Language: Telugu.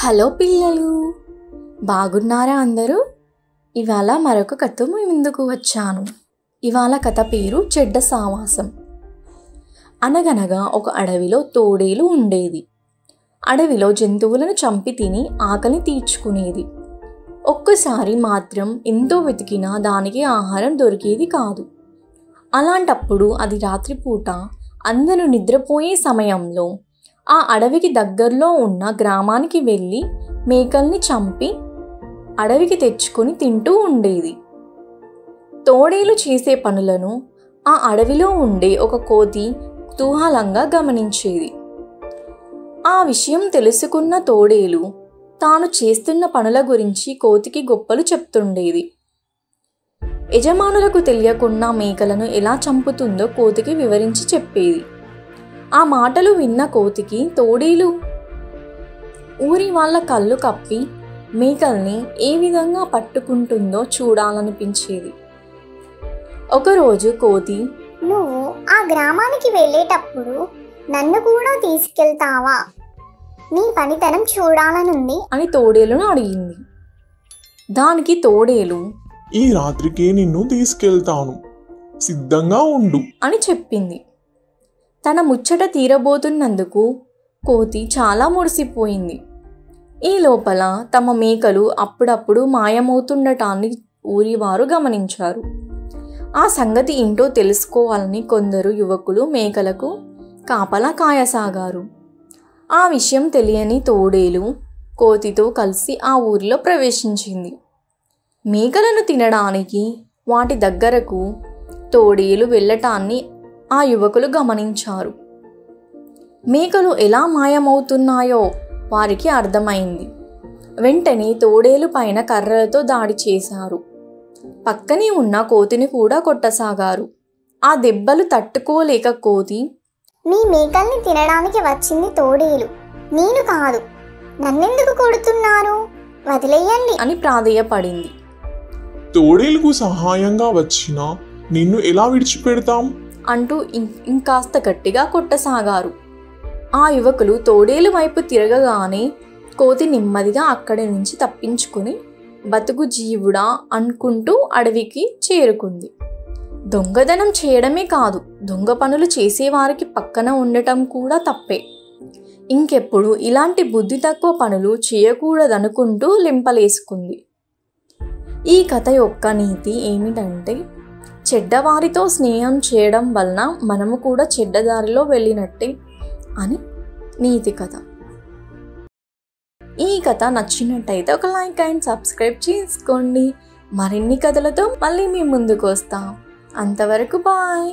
హలో పిల్లలు, బాగున్నారా అందరూ? ఇవాళ మరొక కథ మీ ముందుకు వచ్చాను. ఇవాళ కథ పేరు చెడ్డ సావాసం. అనగనగా ఒక అడవిలో తోడేలు ఉండేది. అడవిలో జంతువులను చంపి తిని ఆకలి తీర్చుకునేది. ఒక్కసారి మాత్రం ఎంతో వెతికినా దానికి ఆహారం దొరికేది కాదు. అలాంటప్పుడు అది రాత్రిపూట అందరూ నిద్రపోయే సమయంలో ఆ అడవికి దగ్గరలో ఉన్న గ్రామానికి వెళ్ళి మేకల్ని చంపి అడవికి తెచ్చుకొని తింటూ ఉండేది. తోడేలు చేసే పనులను ఆ అడవిలో ఉండే ఒక కోతి కుతూహలంగా గమనించేది. ఆ విషయం తెలుసుకున్న తోడేలు తాను చేస్తున్న పనుల గురించి కోతికి గొప్పలు చెప్తుండేది. యజమానులకు తెలియకుండా మేకలను ఎలా చంపుతుందో కోతికి వివరించి చెప్పేది. ఆ మాటలు విన్న కోతికి తోడేలు ఊరి వాళ్ళ కళ్ళు కప్పి మేకల్ని ఏ విధంగా పట్టుకుంటుందో చూడాలనిపించేది. ఒకరోజు కోతి, నువ్వు ఆ గ్రామానికి వెళ్ళేటప్పుడు నన్ను కూడా తీసుకెళ్తావా? నీ పనితనం చూడాలనుంది అని తోడేలును అడిగింది. దానికి తోడేలు, ఈ రాత్రికి నిన్ను తీసుకెళ్తాను, సిద్ధంగా ఉండు అని చెప్పింది. తన ముచ్చట తీరబోతున్నందుకు కోతి చాలా మురిసిపోయింది. ఈ లోపల తమ మేకలు అప్పుడప్పుడు మాయమవుతుండటాన్ని ఊరివారు గమనించారు. ఆ సంగతి ఏంటో తెలుసుకోవాలని కొందరు యువకులు మేకలకు కాపలా కాయసాగారు. ఆ విషయం తెలియని తోడేలు కోతితో కలిసి ఆ ఊరిలో ప్రవేశించింది. మేకలను తినడానికి వాటి దగ్గరకు తోడేలు వెళ్ళటాన్ని ఆ యువకులు గమనించారు. మేకలు ఎలా మాయమవుతున్నాయో వారికి అర్థమైంది. వెంటనే తోడేలు పైన కర్రలతో దాడి చేశారు. పక్కనే ఉన్న కోతిని కూడా కొట్టసాగారు. ఆ దెబ్బలు తట్టుకోలేక కోతి, మీ మేకల్ని తినడానికి వచ్చింది తోడేలు, నేను కాదు, నన్నెందుకు కొడుతున్నారు, వదిలేయండి అని ప్రాధేయపడింది. తోడేలుకు సహాయంగా వచ్చినా నిన్ను ఎలా విడిచిపెడతాం అంటూ ఇంకాస్త గట్టిగా కొట్టసాగారు. ఆ యువకులు తోడేలు వైపు తిరగగానే కోతి నెమ్మదిగా అక్కడి నుంచి తప్పించుకుని బతుకు జీవుడా అనుకుంటూ అడవికి చేరుకుంది. దొంగదనం చేయడమే కాదు, దొంగ పనులు చేసేవారికి పక్కన ఉండటం కూడా తప్పే. ఇంకెప్పుడు ఇలాంటి బుద్ధి తక్కువ పనులు చేయకూడదనుకుంటూ లింపలేసుకుంది. ఈ కథ యొక్క నీతి ఏమిటంటే, చెడ్డవారితో స్నేహం చేయడం వలన మనము కూడా చెడ్డదారిలో వెళ్ళినట్టే అని నీతి కథ. ఈ కథ నచ్చినట్టయితే ఒక లైక్ అండ్ సబ్స్క్రైబ్ చేసుకోండి. మరిన్ని కథలతో మళ్ళీ మీ ముందుకు వస్తాం. అంతవరకు బాయ్.